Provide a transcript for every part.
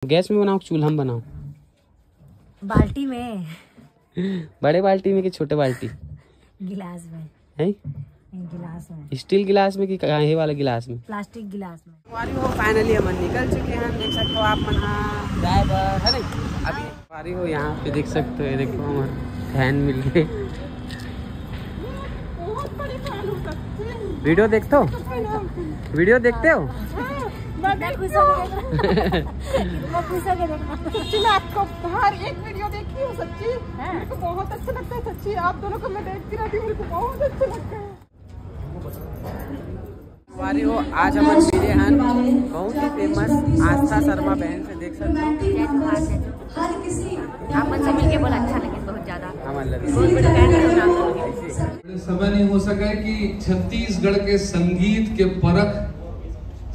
Gas में बनाओ चूल्हा में बनाओ? बाल्टी में। बड़े बाल्टी में कि छोटे बाल्टी? गिलास में है? गिलास में। स्टील गिलास में कि काहे वाला गिलास में? प्लास्टिक गिलास में। वारी हो फाइनली हम निकल चुके हैं, देख सकते हो आप मना ड्राइवर है नहीं अभी वारी हो यहाँ पे देख सकते हो। ये देखो हमारे फैन मिल गए। वीडियो देखते हो? वीडियो देखते हो? सच्ची मैं आपको हर एक वीडियो देखी हूँ सच्ची। मेरे को बहुत अच्छा लगता है सच्ची, आप दोनों को मैं देखती रहती हूँ, मेरे को बहुत अच्छा लगता है। वारी हो आज हम मिले हैं बहुत ही फेमस आस्था शर्मा बहन से, देख सकते हो। आप मन से मिलके बहुत अच्छा लगे, बहुत ज्यादा। समय नहीं हो सका कि छत्तीसगढ़ के संगीत के परख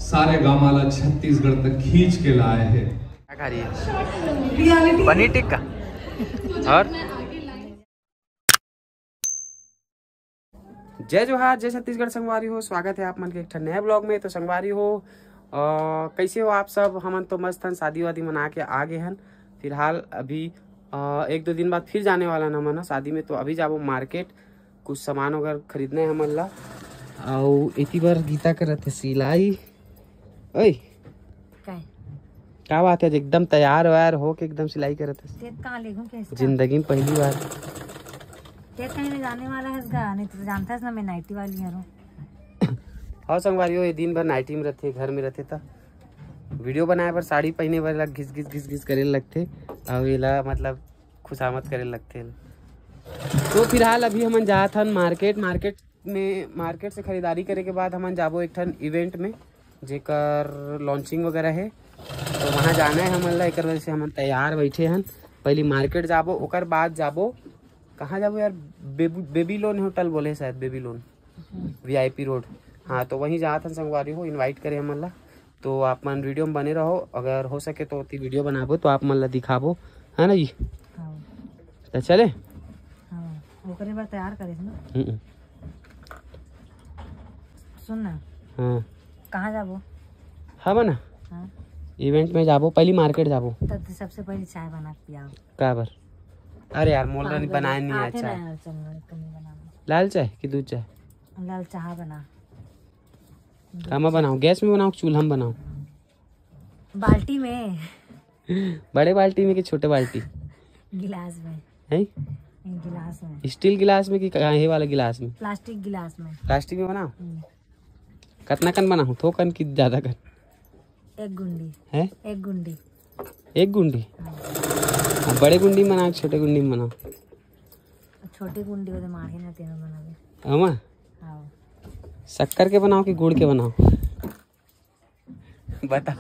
सारे गामाला छत्तीसगढ़ तक खींच के लाए हैं। क्या खा रही है? पनीर टिक्का। और जय जोहार, जय छत्तीसगढ़। संगवारी हो, स्वागत है आप मन के एक नए ब्लॉग में। तो संगवारी हो कैसे हो आप सब? हमन तो मस्त हन, शादी वादी मना के आ गए हन। फिलहाल अभी एक दो दिन बाद फिर जाने वाला न मन शादी में। तो अभी जाबो मार्केट, कुछ सामान वगैरह खरीदने है हमन ला। और इतनी बार गीता करत है सिलाई। ओए क्या बात है, एकदम तैयार व्यार हो के एकदम सिलाई करत है? जिंदगी में पहली बार। कहीं जाने वाला है इसका, नहीं तो जानता है ना मैं नाइटी वाली हूँ। हाँ संगवारी हो, ये दिन भर नाइटी में रहते, घर में रहते था। वीडियो बनाए पर साड़ी पहने वाला घिस घिस घिस घिस करे लगते और ये मतलब खुशामद करे लगते। तो फिलहाल अभी हमन जात हन मार्केट से खरीदारी करे के बाद हमन जाबो एक ठन इवेंट में जेकर लॉन्चिंग वगैरह है। तो वहाँ जाना है हमन ला, एक वजह से हमन तैयार बैठे हन। पहले मार्केट जाबो, ओकर बाद जाबो कहाँ जाबो यार, बेबीलोन होटल बोले शायद, बेबीलोन VIP रोड। हाँ तो वहीं जात हन संगवारी हो, इनवाइट करे हमन ला। तो आप मन वीडियो में बने रहो, अगर हो सके तो वीडियो बनाबो तो आप मन ला दिखाबो, है ना जी? तो चले तैयार करे ना। सुन ना, हाँ कहाँ जाबो? हम ना इवेंट में जाबो, पहली मार्केट जाबो। तब सबसे पहले चाय बना के पियाओ। का बर? अरे यार मोल रानी बनाए नहीं अच्छा। लाल चाय कि दूध चाय? लाल चाय बना। कहाँ बनाओ? गैस में बनाओ चूल्हा में बनाओ? बाल्टी में। बड़े बाल्टी में कि छोटे बाल्टी? गिलास में। है? गिलास में। स्टील गिलास में कि काहे वाला गिलास में? प्लास्टिक गिलास में। प्लास्टिक में बनाओ? कितना कन बनाओ? थोक कन कि ज्यादा कन? एक गुंडी है। एक गुंडी। एक गुंडी? बड़े गुंडी में बनाओ, छोटे गुंडी में बनाओ? छोटी गुंडी हो तो मारे ना तेनो बनावे। अमा हाँ। शक्कर के बनाओ कि गुड़ के बनाओ? बता।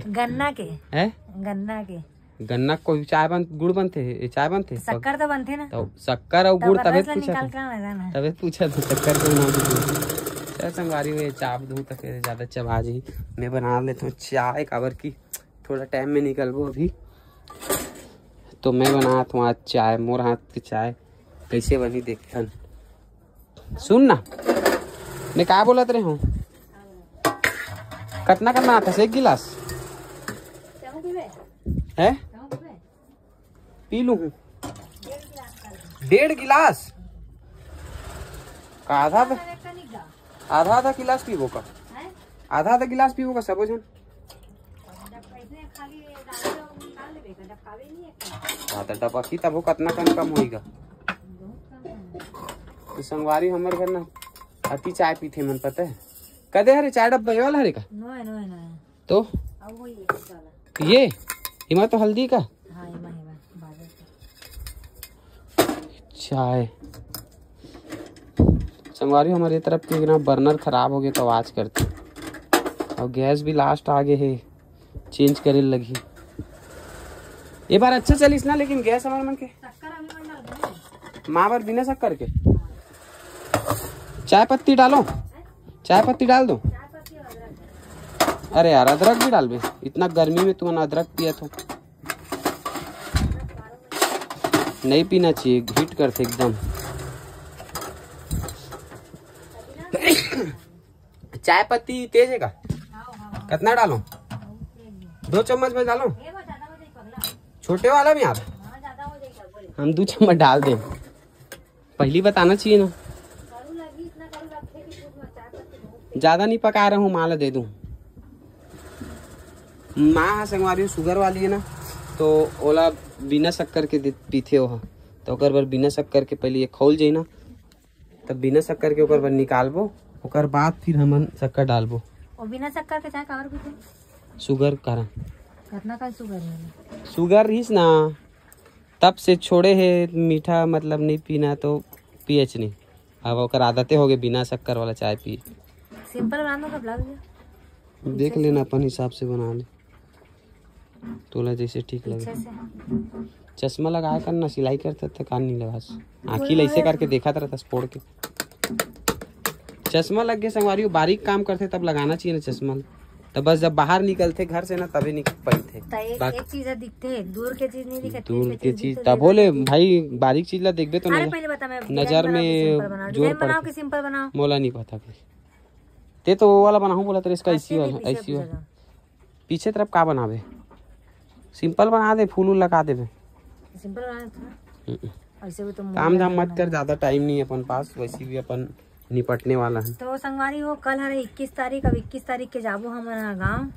गन्ना के है? गन्ना के। गन्ना को चाय बन गुड़ बनते, चाय बनते, शक्कर तो बनते ना। तो शक्कर और गुड़ तबे पूछा तो शक्कर के बनाओ। चल संगवारी हुए चाप दूँ तो फिर ज्यादा चबा जी। मैं बना लेता हूँ चाय, काबर की थोड़ा टाइम में निकलबो अभी। तो मैं बनाता हूँ आज चाय, मोर हाथ की चाय कैसे बनी देखन। सुन ना, मैं क्या बोलत रहे हूँ? कितना का बनाता है? एक गिलास है? पी लूँ? 1.5 गिलास का? आधा गिलास पीबो का? आधा गिलास पीबो का सबो जन? डब्बा की तब कितना कम होगा। तो संगवारी हमारे घर ना अति चाय पीते मन, पता है? कदे हरे चाय डब्बा ये वाला हरे का? तो ये हिमा तो हल्दी का चाय। संगवारी हमारे तरफ के ना बर्नर खराब हो गए तो आवाज करते, और गैस भी लास्ट आगे है, चेंज करे लगी। ये बार अच्छा चलिस ना, लेकिन गैस हमारे मन के माँ बार बिना शक्कर के। चाय पत्ती डालो, चाय पत्ती डाल दो। अरे यार अदरक भी डाल बे, इतना गर्मी में तुमने अदरक पिया तो नहीं पीना चाहिए, हीट करते एकदम। चाय पत्ती तेज है का? कितना डालो? 2 चम्मच में डालो, ये वो ज्यादा हो जाए पगला। छोटे वाला में आप हाँ ज्यादा हो जाए क्या बोले। हम 2 चम्मच डाल दें, पहली बताना चाहिए ना। करू लगी इतना करू रखे कि खूब मचा कर ज्यादा नहीं पका रहा हूँ, माला दे दूं। माँ संगवारी शुगर वाली है ना, तो ओला बिना शक्कर के पीते हो, तो ओकर बर बिना शक्कर के पहले ये खोल जाए ना, तब बिना शक्कर के ओकर बर निकालबो, ओकर बाद फिर हमन शक्कर डालबो। और बिना शक्कर के चाय कावर पीते। शुगर कारण कितना का शुगर है। शुगर रहीस ना, तब से छोड़े है मीठा, मतलब नहीं पीना तो पीएच नहीं, अब ओकर आदतें हो गए बिना शक्कर वाला चाय पिए। सिंपल बना दो, कब लग देख लेना अपन हिसाब से बना ले, तोला जैसे ठीक लगे। पीछे से चश्मा लगाया कर ना, सिलाई करते थे कान नहीं लगा, आँखी ऐसे करके देखा था फोड़ के। चश्मा लग गया संगवारी, बारीक काम करते तब लगाना चाहिए ना चश्मा, तब बस जब बाहर निकलते घर से ना तभी निकल पाते। एक चीज दिखते है, दूर के चीज नहीं दिखती। दूर की चीज तब बोले भाई, बारीक चीज ला देखबे तो अरे पहले बता, मैं नजर में जोर बनाओ कि सिंपल बनाओ। मोला नहीं पता फिर ते तो वो वाला बनाऊं बोला, तो इसका ऐसी ऐसी पीछे तरफ का बनावे, सिंपल बना दे, फूल लगा दे। सिंपल बनाना ऐसे भी तुम काम धाम मत कर, ज्यादा टाइम नहीं है अपन पास, वैसे भी अपन निपटने वाला है। तो संगवारी हो, कल है 21 तारीख, अब 21 तारीख के जाबो हमारा गाँव।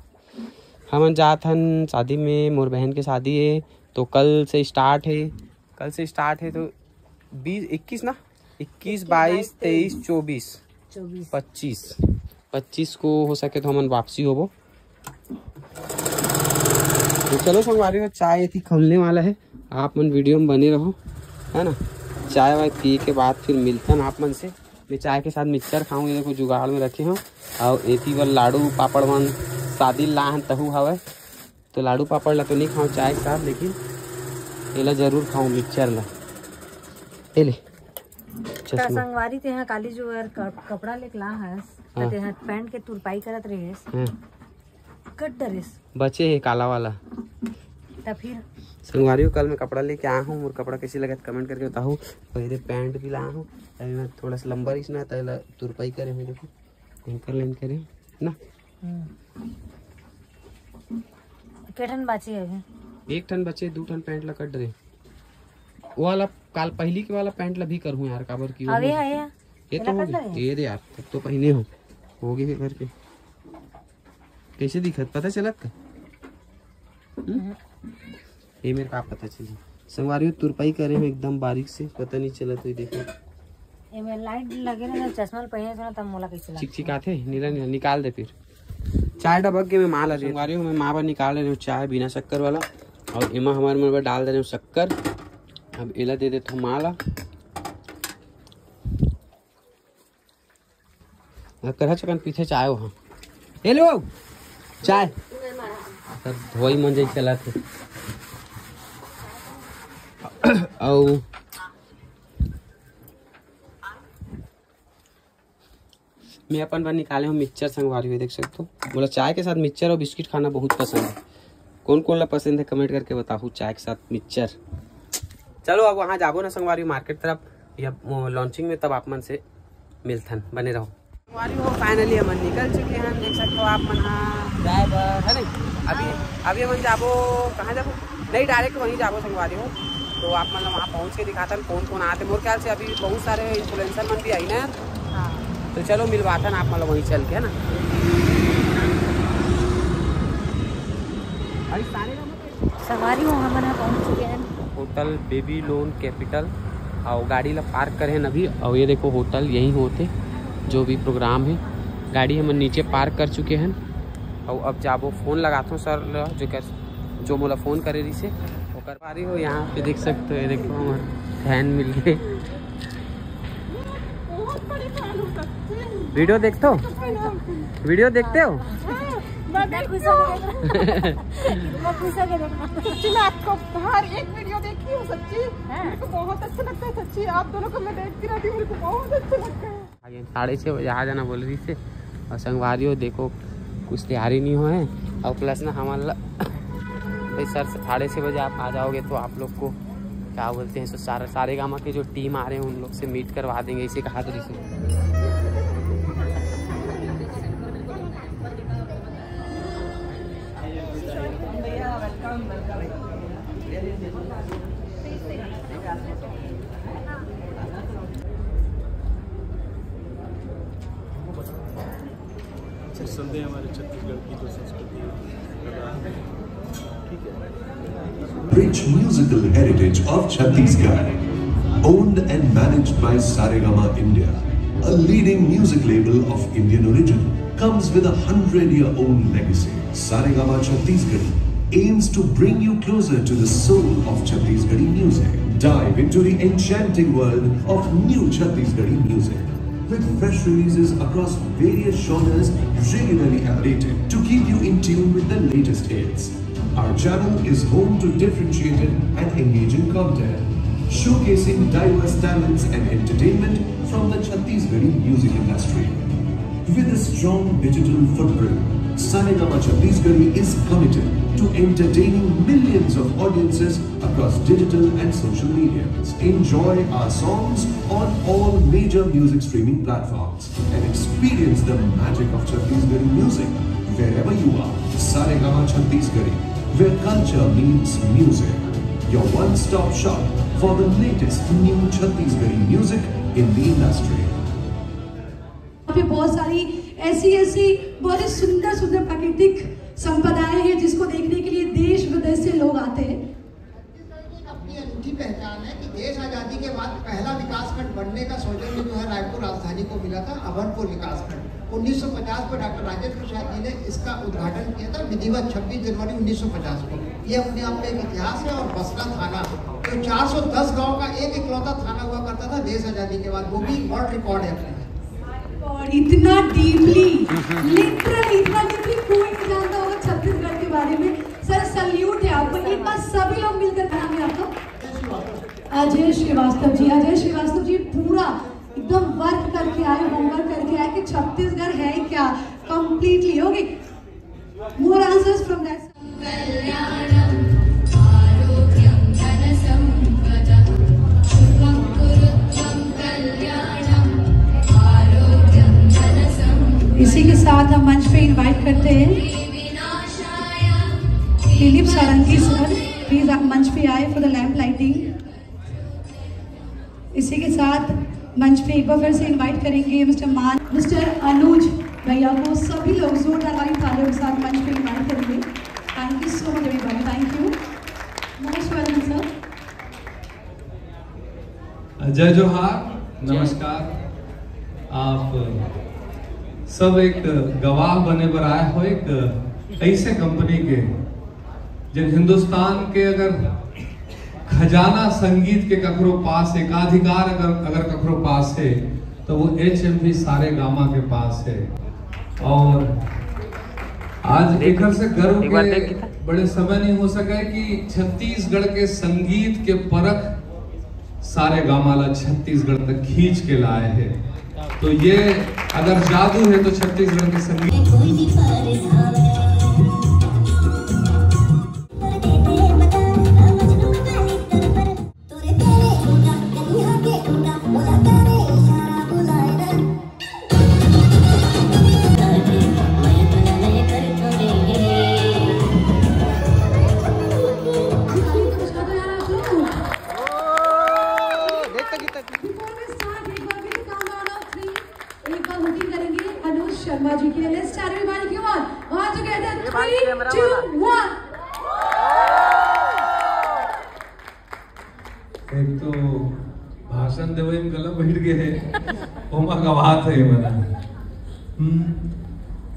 हम जात हन शादी में, मोर बहन के शादी है, तो कल से स्टार्ट है, तो 21 ना, 21 22 23 24 25 को हो सके तो हमन वापसी होबो। तो चलो संगवारी हो, चाय थी खोलने वाला है, आप मन वीडियो में बने रहो, है ना। चाय वाय पी के बाद फिर मिलते हैं आप मन से। मैं चाय के साथ मिक्सचर खाऊँ, ये देखो जुगाड़ में रखे हूँ, और एथी वर लाडू पापड़ मन शादी ला हन तहु हवे, तो लाडू पापड़ ला तो नहीं खाऊँ चाय के साथ, लेकिन एला जरूर खाऊँ मिक्सचर ला। ए ले चश्मा संगवारी ते यहाँ काली जो कपड़ा लेके ला हस, ते यहाँ पैंट के तुरपाई करत रहेस, कट डरेस बचे है काला वाला। तब फिर संगवारी कल मैं कपड़ा लेके आया हूँ, और कपड़ा कैसे लगा कमेंट करके बताऊँ। पहले पैंट भी लाया हूँ, अभी मैं थोड़ा सा लंबा रिस ना तला तुरपाई करे हुए, देखो एंकर लाइन करे ना। केठन बाची है, 1 टन बचे, 2 टन पैंट ला कट रहे, वो वाला काल पहली के वाला पैंट ला भी करूँ यार, काबर की अभी है ये तो होगी, ये दे यार, तब तो पहने होगी फिर घर के। कैसे दिखत पता चलत का? ये मेरे का पता चली। संगवारी तुरपाई करे हो एकदम बारीक से, पता नहीं चला तो देखो ये में लाइट लगे ना, चश्मा पहने तो तब मोला कैसे चिकचिकाते नीला नीला निकाल दे। फिर चाय डबक के मैं माँ ला संगवारी हूँ, मैं माँ बार निकाल रही हूँ चाय बिना शक्कर वाला, और एमा हमारे मन पर डाल दे रहे हूँ शक्कर। अब एला दे देता हूँ माँ ला, करहा चकन पीछे चाय वहाँ हे लो चाय सब धोई मंजे चला थे। और मैं अपन बार निकाले हूँ मिक्सचर संगवारी हुए, देख सकते हो। बोला चाय के साथ मिक्सचर और बिस्किट खाना बहुत पसंद है, कौन कौन ला पसंद है कमेंट करके बताओ। चाय के साथ मिक्सचर। चलो अब वहाँ जाबो ना संगवारी मार्केट तरफ या लॉन्चिंग में, तब आप मन से मिलथन, बने रहो। संगवारी हो फाइनली हम निकल चुके हैं, देख सकते हो आप मन जाए बर है नहीं। अभी हम जाबो कहाँ जाबो, नहीं डायरेक्ट वहीं जाबो संगवारी हो, तो आप मतलब वहाँ पहुँच के दिखाता कौन कौन आते। मोर ख्याल से अभी बहुत सारे इन्फ्लुएंसर मन भी आई ना, तो चलो मिलवाता ना आप मतलब वहीं चल के, है ना। सवारी हो हम पहुँच चुके हैं होटल बेबी लोन कैपिटल, और गाड़ी ला पार्क करे हैं अभी। और ये देखो होटल यहीं होते, जो भी प्रोग्राम है गाड़ी हम नीचे पार्क कर चुके हैं। और अब जाबो फोन लगाता हूँ सर जो मोला फ़ोन करे रही से वो कर पा रही हो। यहाँ पे देख सकते हो, ये देखो हमारे फैन मिल गए। वीडियो देखते हो, वीडियो देखते हो? सच्ची में आपको हर एक वीडियो देखी हूँ, सच्ची मेरे को बहुत अच्छा लगता है। सच्ची आप दोनों को मैं देखती रहती हूँ, मेरे को बहुत अच्छा लगता है। 6:30 बजे आ जाना बोल रही से, और संगवारी हो देखो कुछ तैयारी नहीं हो है। और प्लस ना हमारा भाई सर 6:30 बजे आप आ जाओगे तो आप लोग को क्या बोलते हैं, सारे गामा के जो टीम आ रहे हैं उन लोग से मीट करवा देंगे, इसे कहा तो इसे। संदेह हमारे छत्तीसगढ़ की जो संस्कृति ठीक है। Rich musical heritage of Chhattisgarh, owned and managed by Saregama India, a leading music label of Indian origin, comes with a 100-year-old legacy. Saregama Chhattisgarh aims to bring you closer to the soul of Chhattisgarhi music. Dive into the enchanting world of new Chhattisgarhi music. With fresh releases across various genres regularly updated to keep you in tune with the latest hits. Our channel is home to differentiated and engaging content, showcasing diverse talents and entertainment from the Chhattisgarhi music industry. With a strong digital footprint, Saregama Chhattisgarh is committed to entertaining millions of audiences across digital and social media. Enjoy our songs on all major music streaming platforms and experience the magic of Chhattisgarhi music wherever you are. Saregama Chhattisgarh, where culture meets music. Your one-stop shop for the latest new Chhattisgarhi music in the industry. पे बहुत सारी ऐसी बहुत ही सुंदर सुंदर प्राकृतिक संपदाएं हैं जिसको देखने के लिए देश विदेश से लोग आते हैं। अपनी अनूठी पहचान है कि देश आजादी के बाद पहला विकासखंड बनने का सौजन्य जो है रायपुर राजधानी को मिला था, अभनपुर विकासखंड। 1950 में डॉक्टर राजेंद्र प्रसाद जी ने इसका उद्घाटन किया था विधिवत 26 जनवरी 1950 को। ये अपने आप में एक इतिहास है। और बसना थाना जो 410 गाँव का एक इकलौता थाना हुआ करता था देश आजादी के बाद, वो भी वर्ल्ड रिकॉर्ड है अपने। और इतना डीपली लिटरली कोई नहीं जानता होगा छत्तीसगढ़ के बारे में। सर सल्यूट है आपको। एक बार सभी लोग मिलकर नाम है आपका अजय श्रीवास्तव जी। अजय श्रीवास्तव जी पूरा एकदम वर्क करके आए, होमवर्क करके आए कि छत्तीसगढ़ है क्या completely. Okay, more answers from that. इसी के साथ हम मंच पे इनवाइट करते हैं दिलीप सारंगी सर, प्लीज आप मंच पे आए फॉर द लैंप लाइटिंग। इसी के साथ मंच पे एक बार फिर से इनवाइट करेंगे मिस्टर अनुज भैया को। सभी लोग जोरदार वाली तालियों के साथ मंच पे इनवाइट करेंगे। Thank you so much everybody, thank you, most welcome sir. जय जोहार, नमस्कार। आप सब एक गवाह बने पर आए हो एक ऐसे कंपनी के जब हिंदुस्तान के अगर खजाना संगीत के ककरो पास एकाधिकार अगर ककरो पास है तो वो HMV सारेगामा के पास है। और आज एक से गर्व के बड़े समय नहीं हो सका कि छत्तीसगढ़ के संगीत के परख सारेगामा छत्तीसगढ़ तक खींच के लाए हैं। तो ये अगर जादू है तो छत्तीसगढ़ के संगीत। शर्मा जी के लिए let's start everybody come on all together 3 2 1। एक तो भाषण देवे में गला बैठ गए ओमा का बात है मना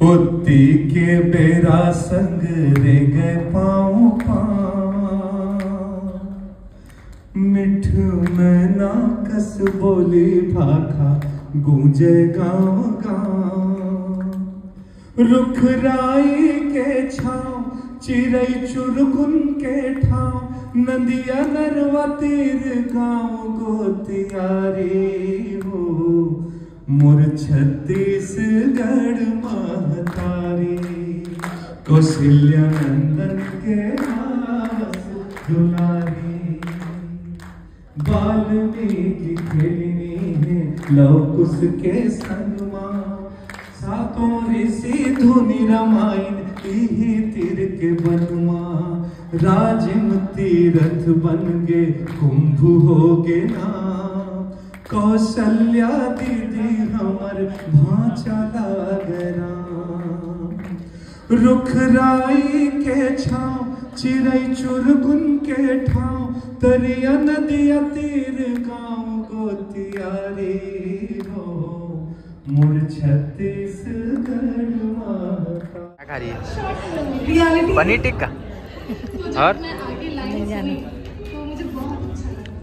होती के बेरा संग रे गए पाँव मिठ में ना कस बोली भाखा गूंजे गाँव गाँव। रुख राई के छाँव चिड़ै चुरगुन के ठाव नदिया नरवा तीर गाँव गोतियारी हो मोर छत्तीसगढ़ महतारी कौशल्या नंदन के हास दुलारी वाल्मीकि खेलिनी है लव कुश के संगमा सातों ऋषि धुनि रामायण तीर के बनमा राजिम तीरथ बन गे कुंभ होगे ना, कौशल्या दीदी हमर भांचा लागरा, रुखराई के छाँव चिड़ै चुरगुन के ठाव, तरिया नदिया तीर गाँव गोतियारी हो, मुड़ छत्तीसगढ़ माता। क्या खा रही है? पनीर टिक्का। और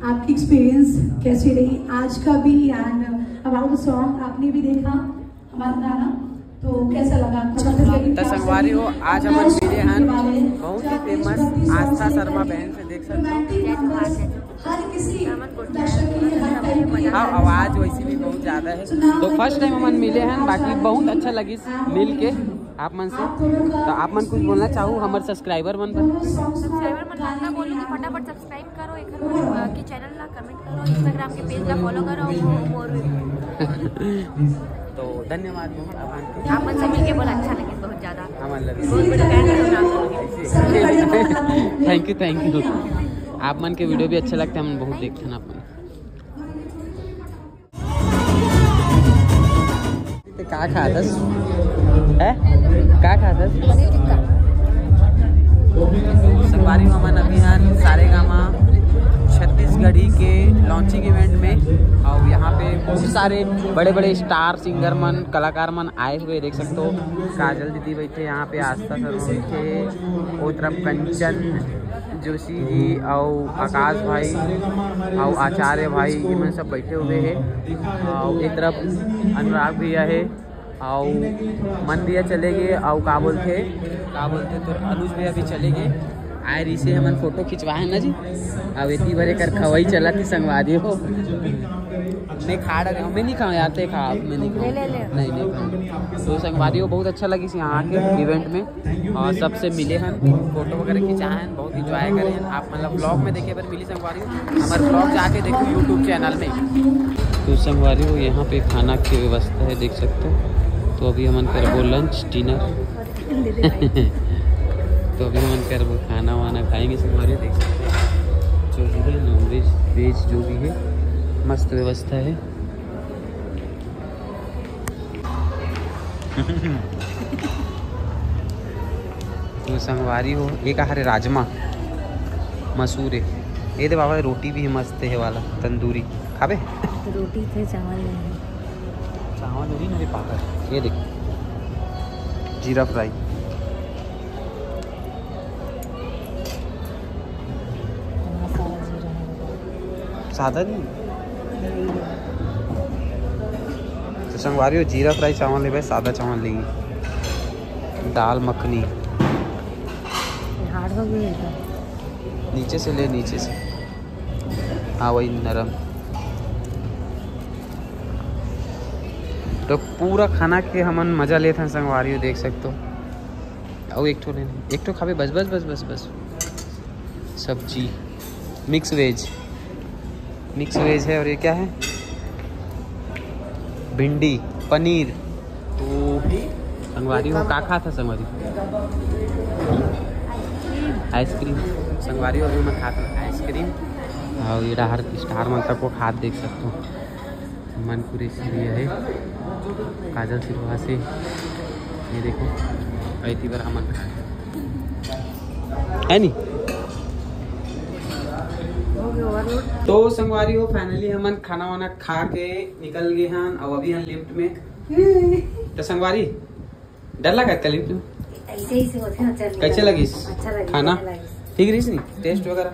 आपकी एक्सपीरियंस कैसी रही आज का भी, एंड अबाउट द सॉन्ग आपने भी देखा हमारा गाना, तो कैसा लगा आपको? संगवारी हो, आज हम मिले हैं बहुत ही फेमस आस्था शर्मा बहन से, देख सकते हो हर किसी दर्शक के लिए हर टाइम की हाँ, आवाज वैसी भी बहुत ज्यादा है। तो फर्स्ट टाइम हम मिले हैं, बाकी बहुत अच्छा लगी मिल के आप मन से। तो आप मन कुछ बोलना चाहूँ हमारे सब्सक्राइबर मन पर? सब्सक्राइबर मन लाना बोलूँ कि फटाफट सब्सक्राइब करो एक की चैनल ला, कमेंट करो, इंस्टाग्राम के पेज ला फॉलो करो और तो धन्यवाद। आप मन से मिलके बहुत अच्छा लगे, बहुत ज्यादा हमारे बहुत बड़े फैन है। Thank you. आप मन के वीडियो भी अच्छे लगते हैं, हम बहुत देखते हैं अपन। क्या खादस है? क्या खादस? संगवारी हमन अभियान सारेगामा छत्तीसगढ़ी के लॉन्चिंग इवेंट में, और यहाँ पे बहुत सारे बड़े बड़े स्टार सिंगर मन कलाकार मन आए हुए देख सकते हो। काजल दीदी बैठे यहाँ पे, आस्था शर्मा बैठे, वो तरफ कंचन जोशी जी और आकाश भाई और आचार्य भाई, ये मन सब बैठे हुए हैं। और एक तरफ अनुराग भैया है और मन भैया चले गए, और का बोलते तो अनुज भैया भी चले गए। आए रही से हमन फोटो खिंचवाए ना जी, अब इतनी बड़े कर खवाई चला थी संगवादी हो। नहीं खा रहे हमें नहीं खाओ यार, खा मैं नहीं खाऊँ, नहीं खाऊँ। तो संगवादी को बहुत अच्छा लगी यहाँ के इवेंट में, और सबसे मिले हैं, फोटो वगैरह खिंचाए हैं, बहुत इंजॉय करे हैं। आप मतलब ब्लॉग में देखे पर मिली संगवारी हो, हमारे ब्लॉग जाके देखो यूट्यूब चैनल में। तो संगवारी हो यहाँ पे खाना की व्यवस्था है देख सकते हो। तो अभी हमन करबो लंच डिनर तो अभी मन कर वो खाना वाना खाएंगे संगवारी, देख सकते हैं जो भी है नॉन वेज वेज जो भी है, मस्त व्यवस्था है। तो संगवारी हो एक हरे राजमा मसूर है, ये दे बाबा रोटी भी मस्त है वाला तंदूरी खाबे। रोटी थे चावल नहीं, चावल नहीं मेरे पापा। ये देख जीरा फ्राई, सादा नहीं तो संगवारी हो जीरा फ्राई चावल ले भाई, सादा चावल लेंगे। दाल मखनी हार्ड हो गई है, नीचे से ले, नीचे से हाँ वही नरम। तो पूरा खाना के हमन मजा लेते हैं संगवारी हो, देख सकते हो। और एक ठो लेना, एक ठो खावे, बस बस बस बस बस। सब्जी मिक्स वेज है, और ये क्या है? भिंडी पनीर। तो संगवारी हो का खा था संगवारी? आइसक्रीम। संगवारी हो मैं खाता आइसक्रीम, और ये स्टार मंत्र को खाद देख सकते हो। मनपुरी से है काजल सिरवा से, ये देखो ऐसी बार हमन है नहीं। तो संगवारी हो फाइनली हमन खाना वाना खा के निकल गए हैं, और अभी हम लिफ्ट में। तो संगवारी डर लगा था लिफ्ट में? ऐसे ही से होते हैं। कैसे लगी अच्छा लगी खाना? ठीक रही टेस्ट वगैरह?